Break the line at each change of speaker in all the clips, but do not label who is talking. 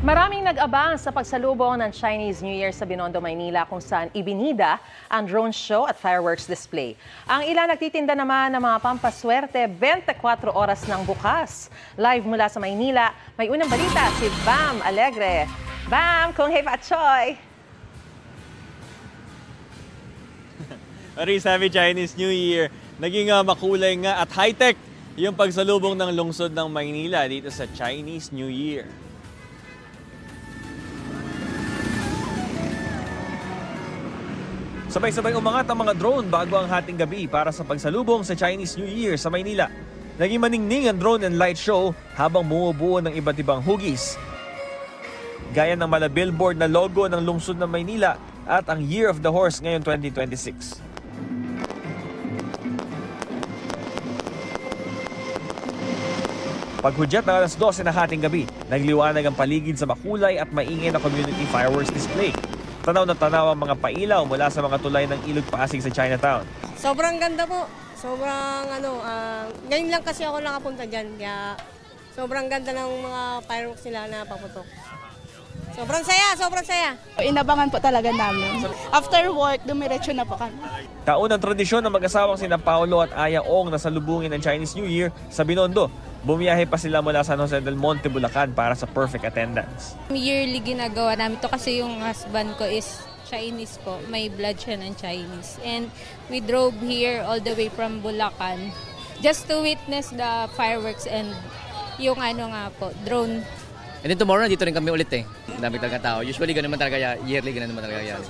Maraming nag-abang sa pagsalubong ng Chinese New Year sa Binondo, Maynila kung saan ibinida ang drone show at fireworks display. Ang ilan nagtitinda naman ng mga pampaswerte 24 oras ng bukas. Live mula sa Maynila, may unang balita si Bam Alegre. Bam, kung hey Patchoy!
Maris, happy Chinese New Year. Naging makulay nga at high-tech yung pagsalubong ng lungsod ng Maynila dito sa Chinese New Year. Sabay-sabay umangat ang mga drone bago ang hating gabi para sa pagsalubong sa Chinese New Year sa Maynila. Naging maningning ang drone and light show habang bumubuo ng iba't ibang hugis. Gaya ng mala billboard na logo ng lungsod ng Maynila at ang Year of the Horse ngayon 2026. Paghudyat ng alas 12 na hating gabi, nagliwanag ang paligid sa makulay at maingay na community fireworks display. Tanaw na tanaw ang mga pailaw mula sa mga tulay ng Ilog Pasig sa Chinatown.
Sobrang ganda po. Sobrang ngayon lang kasi ako nakapunta dyan. Kaya sobrang ganda ng mga fireworks nila na paputok. Sobrang saya, sobrang saya.
Inabangan po talaga namin. After work, dumiretso na po kami.
Taon ng tradisyon ng mag-asawang sina Paolo at Aya Ong na salubungin ng Chinese New Year sa Binondo. Bumiyahe pa sila mula San Jose del Monte, Bulacan para sa perfect attendance.
Yearly ginagawa namin to kasi yung husband ko is Chinese po. May blood siya ng Chinese. And we drove here all the way from Bulacan just to witness the fireworks and yung drone.
And then tomorrow, nandito rin kami ulit eh. Dami talaga tao. Usually, ganun naman talaga, yearly, ganun naman talaga yan.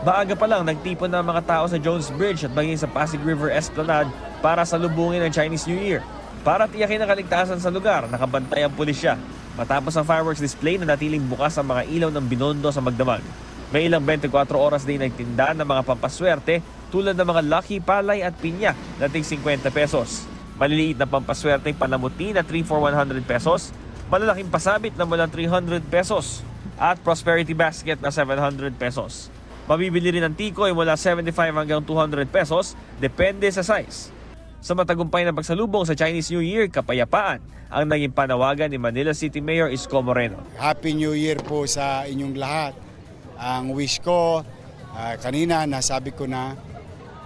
Maaga pa lang, nagtipon na mga tao sa Jones Bridge at maging sa Pasig River Esplanade para salubungin ang Chinese New Year. Para tiyakin ang kaligtasan sa lugar, nakabantay ang pulisya. Matapos ang fireworks display, nanatiling bukas ang mga ilaw ng Binondo sa magdamag. May ilang 24 oras din nagtinda ng mga pampaswerte tulad ng mga lucky, palay at pinya na tig 50 pesos. Maliliit na pampaswerte panamuti na 3 for 100 pesos, malalaking pasabit na mula 300 pesos at prosperity basket na 700 pesos. Mabibili rin ang tikoy mula 75 hanggang 200 pesos, depende sa size. Sa matagumpay na pagsalubong sa Chinese New Year, kapayapaan ang naging panawagan ni Manila City Mayor Isko Moreno.
Happy New Year po sa inyong lahat. Ang wish ko, kanina nasabi ko na,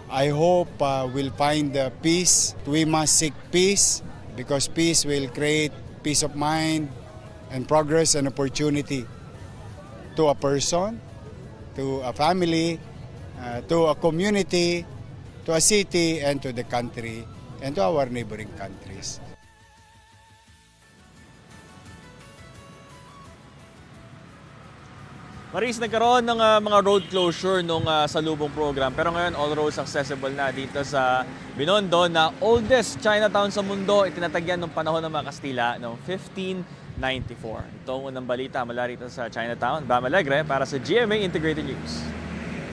I hope we'll find the peace. We must seek peace because peace will create peace of mind and progress and opportunity to a person, to a family, to a community, to a city, and to the country, and to our neighboring countries.
Maris, nagkaroon ng mga road closure nung salubong program. Pero ngayon, all roads accessible na dito sa Binondo na oldest Chinatown sa mundo. Itinatagyan nung panahon ng mga Kastila noong 1594. Ito ang unang balita mula rito sa Chinatown. Bam Alegre para sa GMA Integrated News.